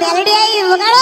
મેલડી આવી વગાડો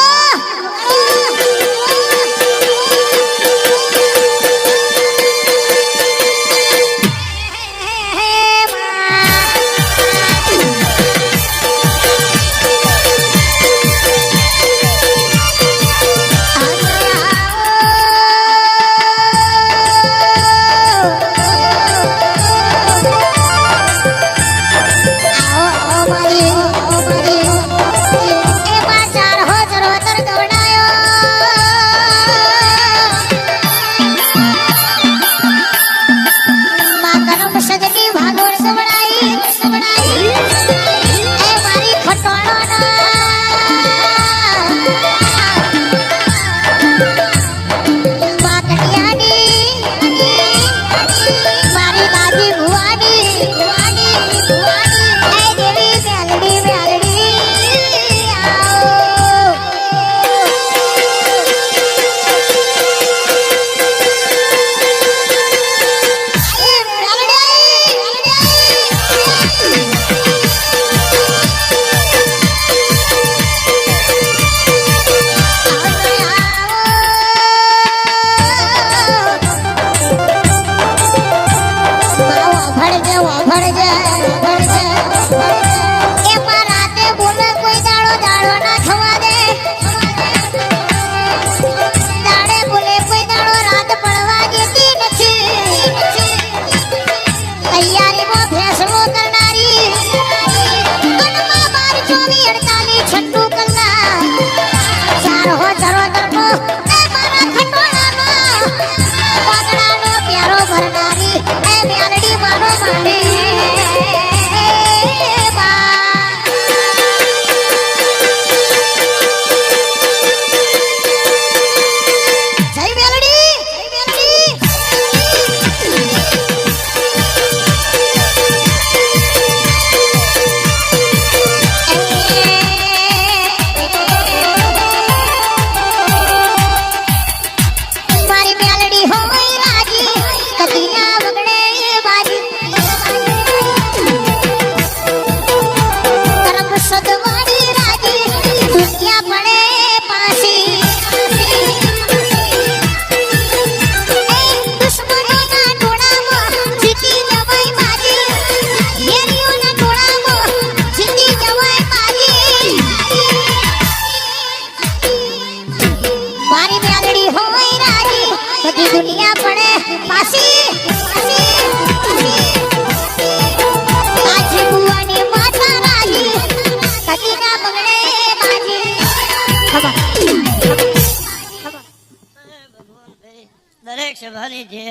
દરેક સભાની જે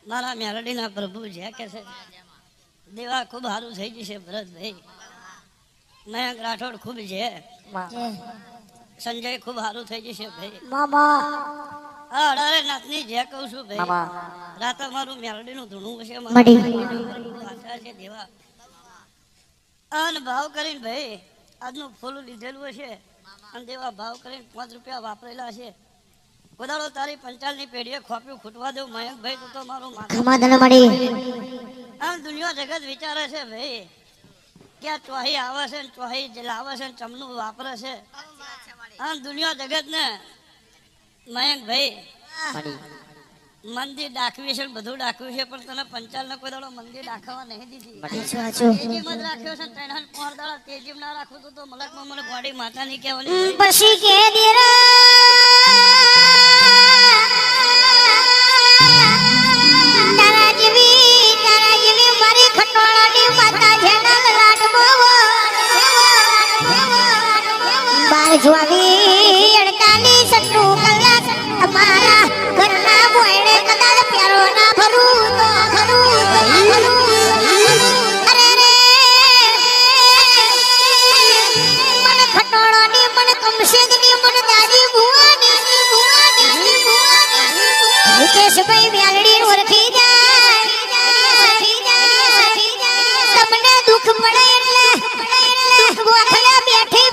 મારા મેલડીના પ્રભુ જે કે છે દેવા ખૂબ સારું થઈ જશે ભરતભાઈ મયંક રાઠોડ ખૂબ છે સંજય ખૂબ સારું થઈ જશે ભાઈ મામા હા અડારે નાથની જે કહું છું ભાઈ રાતે મારું મેલડીનું ધૂણું હશે ભાષા છે દેવા અને ભાવ કરીને ભાઈ આજનું ફૂલ લીધેલું હશે અને દેવા ભાવ કરીને 5 રૂપિયા વાપરેલા છે કોદાળો તારી પંચાલની પેઢીએ ખોપ્યું ખૂટવા દઉં મયંકભાઈ તું તો મારું આમ દુનિયા જગત વિચારે છે ભાઈ કે આ ચોહી આવે છે ને ચોહી લાવે છે ને ચમનું વાપરે છે આમ દુનિયા જગત ને મયંકભાઈ મંદિર ડાકવી છે બધું ડાકવ્યું છે પણ તને પંચાલ ને કોઈ દાડો મંદિર ડાકવા નહીં દીધી તેજીમાં જ રાખ્યો છે 3-4 દાડા તેજીમાં ના રાખું તો મલકમાં મને ગોડી માતા ની કહેવાની પછી કે દીરા તારા જેવી મારી ખટોળાની માતા જેના લાડબો બાર જોવી 48 કલાક અમારા ઘરના બોયડે કદાચ પ્યારો ના ભરું તો અરે રે મન ખટોળાની મન કમશેદની મન દાદી ભુવાની મુકેશભાઈ મેલડી ઓળખી જાય તમને દુઃખ પડે એટલે ગોખલા બેઠી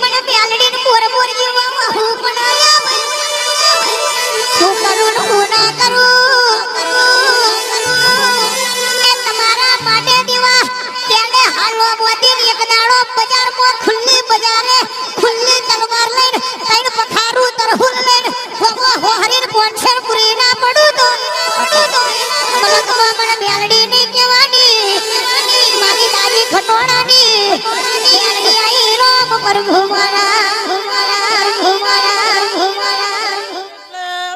મને મેલડીને મોર જેવા હું બનાયા હું કરું ને હું ના કરું એ તમારા માટે દીવા તેને હાલવા બોધી એક દાડો બજારમાં ખુલ્લી બજારે ખુલ્લી પ્રભુ મારા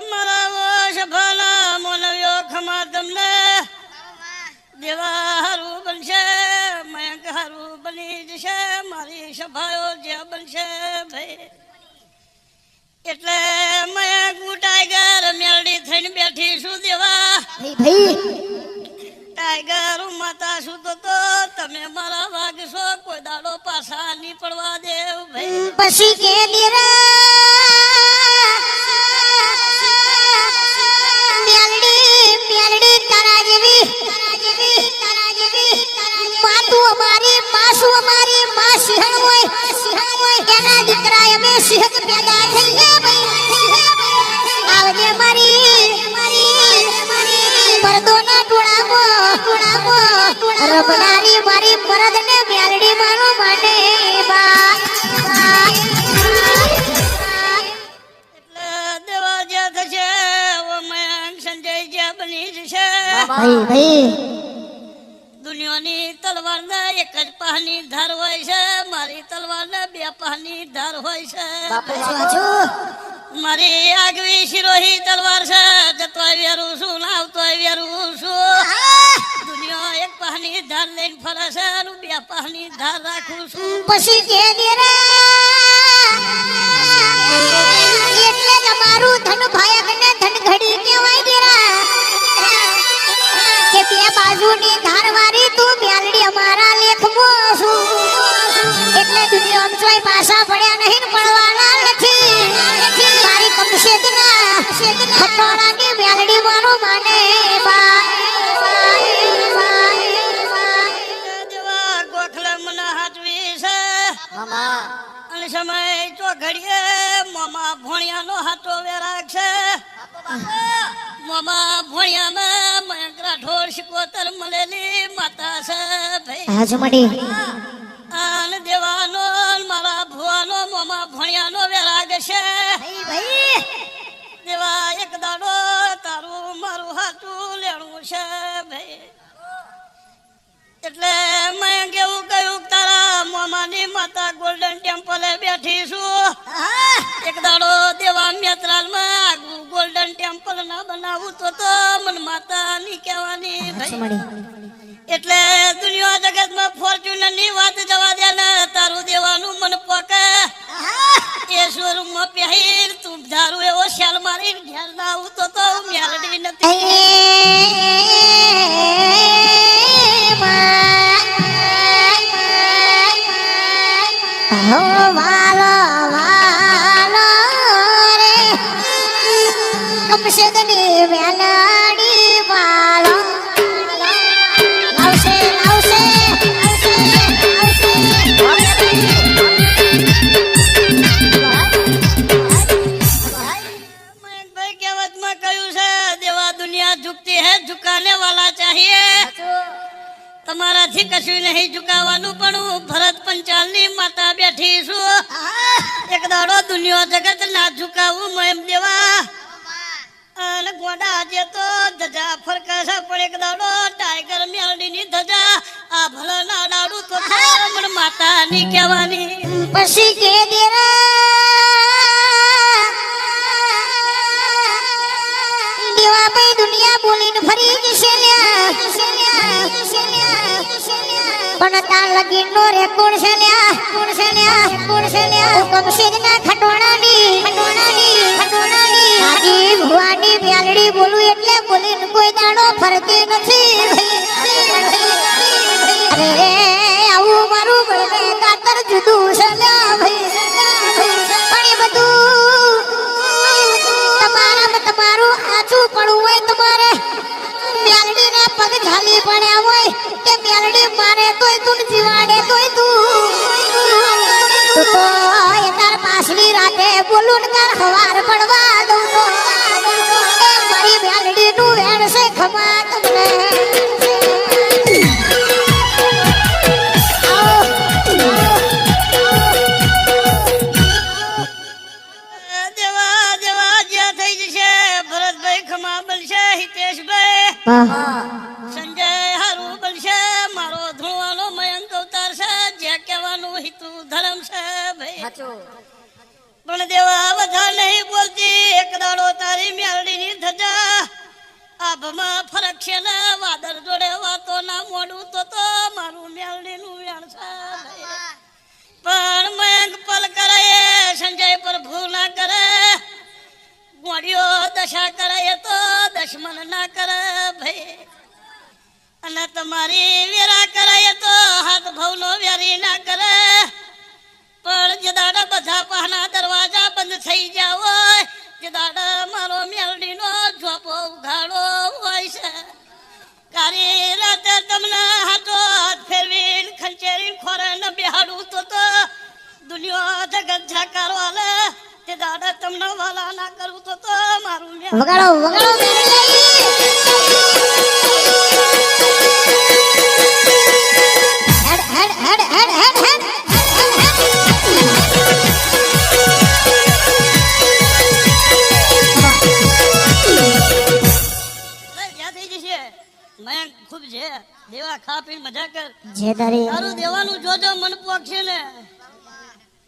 મારા વોશ ભાલા મોનવ્યો ખમા તમને દેવા હારું બનશે મયંક હારું બની જશે મારી સભાયો જે બનશે ભાઈ એટલે મયંક હું ટાઈગર મેલડી થઈને બેઠી છું દેવા ભાઈ ટાઈગર હું માતા છું તો તમે મારા વાગશો કોઈ દાડો પાછા નહીં પડવા દેવ ભાઈ પછી કે દીરા મેલડી તારા જેવી માં તું અમારી માં શું અમારી માં સિંહણ હોય એના દીકરા અમે સિંહ પેદા થઈ ગયા આવજે મારી મરદોના ટોળામાં રબડાની મારી મરદને મેલડી મારો માટે એટલે દેવા જ્યાં થશે ઓ મયંક સંજય જ્યાં બની જશે ભાઈ દુનિયાની તલવાર ને એક જ પાહની ધાર હોય છે મારી તલવાર ને બે પાહની ધાર હોય છે મારી આગવી શિરોહી તલવાર છે જતોય વેરું છું ને આવતોય વેરું છું દુનિયા એક પાહની ધાર લઈને ફરે છે અને બે પાહની ધાર રાખું છું પછી કે એટલે તમારું ધન ભાયક ને ધન ઘડી કહેવાય દેરા કે બે બાજુની ધારવારી તું મેલડી અમારા લેખમાં છું એટલે દુનિયામાં જોઈ પાછા પડ્યા નહીં ને પડવાના નથી મારી કમશેદના ખટોરાની મેલડી મારો માને દેવા ગોખલે મને હાચવી છે અને સમય તો ઘડીએ મોમાં ભોણિયાનો હાથો વેરાગ છે મોમાં ભોણિયામાં મયંક રાઠોડ શિકોતર મળેલી માતા છે ભાઈ હાજ મડી આન દેવાનો ન મારા ભુવાનો મોમાં ભોણિયાનો વેરાગ છે દેવા એક દાડો તારું મારું હાથું લેણું છે ભાઈ એટલે મેં કેવું કહ્યું તારા મોમાની માતા ગોલ્ડન ટેમ્પલે બેઠી છું એક દાડો દેવા મેત્રાલમાં ગોલ્ડન ટેમ્પલ ના બનાવું તો મને માતા ની કહેવાની ભાઈ એટલે દુનિયા જગતમાં ફોર્ચ્યુનર ની વાત જવા દે ને તારું દેવાનું મન પોકે એ શોરૂમ માં પહેર તું ધારું એવો શાલ મારી ઘેર ના આવું તો મેલડી નથી વાલો રે કમશેદની મેલડી વાલો આવશે ભાઈ કહેવતમાં કહ્યું છે દેવા દુનિયા ઝુકતી હે ઝુકાને વાલા ચાહીએ તમારાથી કશું નહીં ઝુકાવાનું પણ હું ભરત પંચાલની માતા બેઠી છું એક દાડો દુનિયા જગત ના ઝુકાવું મેમ દેવા અને ગોડા જે તો ધજા ફરકાશે પણ એક દાડો ટાઈગર મેલડીની ધજા આ ભલા ના ડાડું તો મને માતા ની કહેવાની પછી કે દેવાભાઈ દુનિયા બોલીને ફરી જશે પણ તાર લગીન નો રેકોર્ડ છે કમશેદના ખટોણાની આજી ભુવાની મેલડી બોલું એટલે બોલીને કોઈ દાડો ફરતી નથી અરે આવું મારું બળને કાતર જુદું છે ભાઈ પણ એ બધું તમારામાં તમારું આછું પડવું હોય તમારે મેલડીના પગ ઝાલી પડ્યા હોય કે મેલડી મારે તોય તું જીવાડે તોય તું તો એ તાર પાછલી રાતે બોલું ને તાર હવાર પડવા દઉં તો એ મારી મેલડીનું વેણ છે ખમા તમને દેવા દેવા જ્યાં થઈ જશે ભરતભાઈ ખમા બનશે હિતેશભાઈ સંજય હારું બનશે મારો ધોવાનો મયંક અવતાર છે જે કહેવાનું હિતુ ધર્મ છે ભાઈ પણ દેવા બધા નહીં બોલતી એક દાડો તારી મેરડીની ધજા આભમાં ફરક છે ને વાદળ જોડે વાતો ના મોડું તો મારું મેરડીનું વ્યણસા પણ મયંક પલ કરે સંજય પર ભૂલ ના કરે ગોળીઓ દશા કરે તો દશમન ના કરે ભાઈ અને તમારી વેરા કરાય તો હાથ ભવનો વેરી ના કરે પણ જે દાડા બધા પહાના દરવાજા બંધ થઈ ગયા હોય જે દાડા મારો મેલડીનો ઝોપો ઉઘાડો હોય છે કારી રાતે તમને હાથો હાથ ફેરવીને ખંચેરીને ખોરાને બેહાડું તો દુનિયા જગત ઝાકારો આલે તે દાડા તમને વાલા ના કરું તો મારું વગાડો વગાડો હેડ હેડ હેડ હેડ હેડ હેડ ખૂબ છે દેવા ખા પીને મજા કર જે તારી તારું દેવાનું જોજો મન પોખશે ને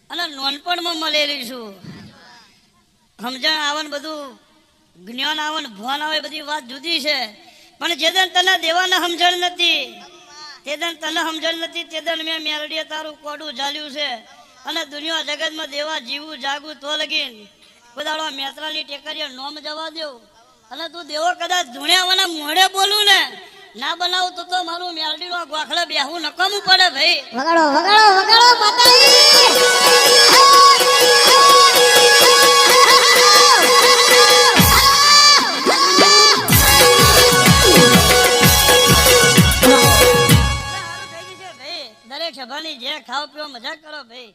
અને નોનપણમાં મળેલી છું સમજણ આવન બધું જ્ઞાન આવન ભવાન આવે બધી વાત જુદી છે પણ જે દન તને દેવાના સમજણ નથી તે દન તને સમજણ નથી તે દન મેં મેરડીએ તારું કોડું ઝાલ્યું છે અને દુનિયા જગતમાં દેવા જીવું જાગું તો લગીન બધાડો મેત્રાની ટેકરીએ નોમ જવા દેવ અને તું દેવો કદાચ ધૂણ્યાવાના મોઢે બોલું ને ના બનાવું તો મારું મેરડીનો ગોખલે બેહવું નકામું પડે ભાઈ વગાડો વગાડો વગાડો ભાઈ દરેક સભાની જે ખાવ પીવો મજા કરો ભાઈ